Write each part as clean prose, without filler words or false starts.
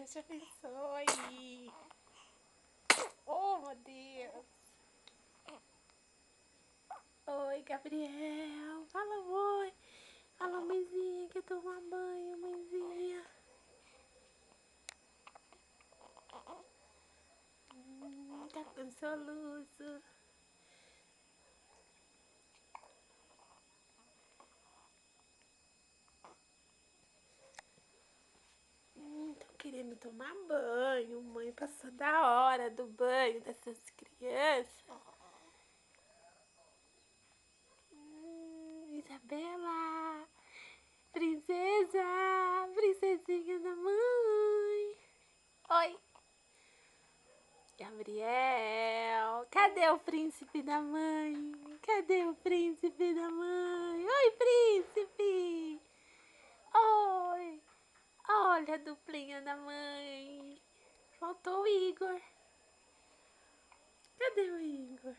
Deus te abençoe. Oh, meu Deus. Oi, Gabriel. Fala oi. Fala, mãezinha, quer tomar banho, mãezinha. Tá com soluço. Tô querendo tomar banho. Mãe passou da hora do banho dessas crianças. Isabela. Princesa. Princesinha da mãe. Oi. Gabriel, cadê o príncipe da mãe? Cadê o príncipe da mãe? Oi, príncipe! Oi! Olha a duplinha da mãe. Faltou o Igor. Cadê o Igor?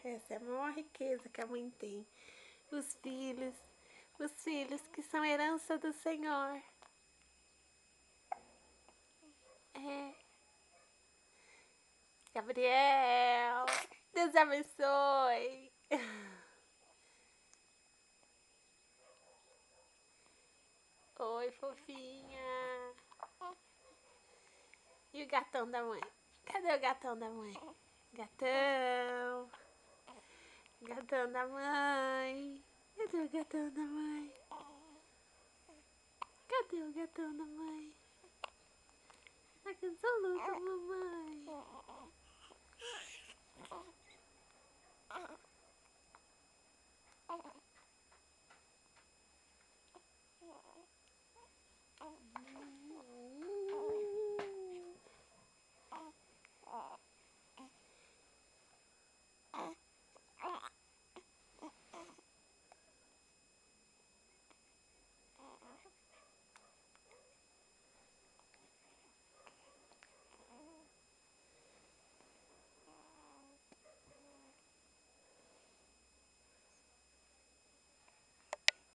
Essa é a maior riqueza que a mãe tem. Os filhos que são herança do Senhor. É. Gabriel, Deus abençoe. Oi, fofinha. E o gatão da mãe? Cadê o gatão da mãe? Gatão. Gatão da mãe. Cadê o gatão da mãe? Cadê o gatão da mãe? Tá com soluço, mamãe.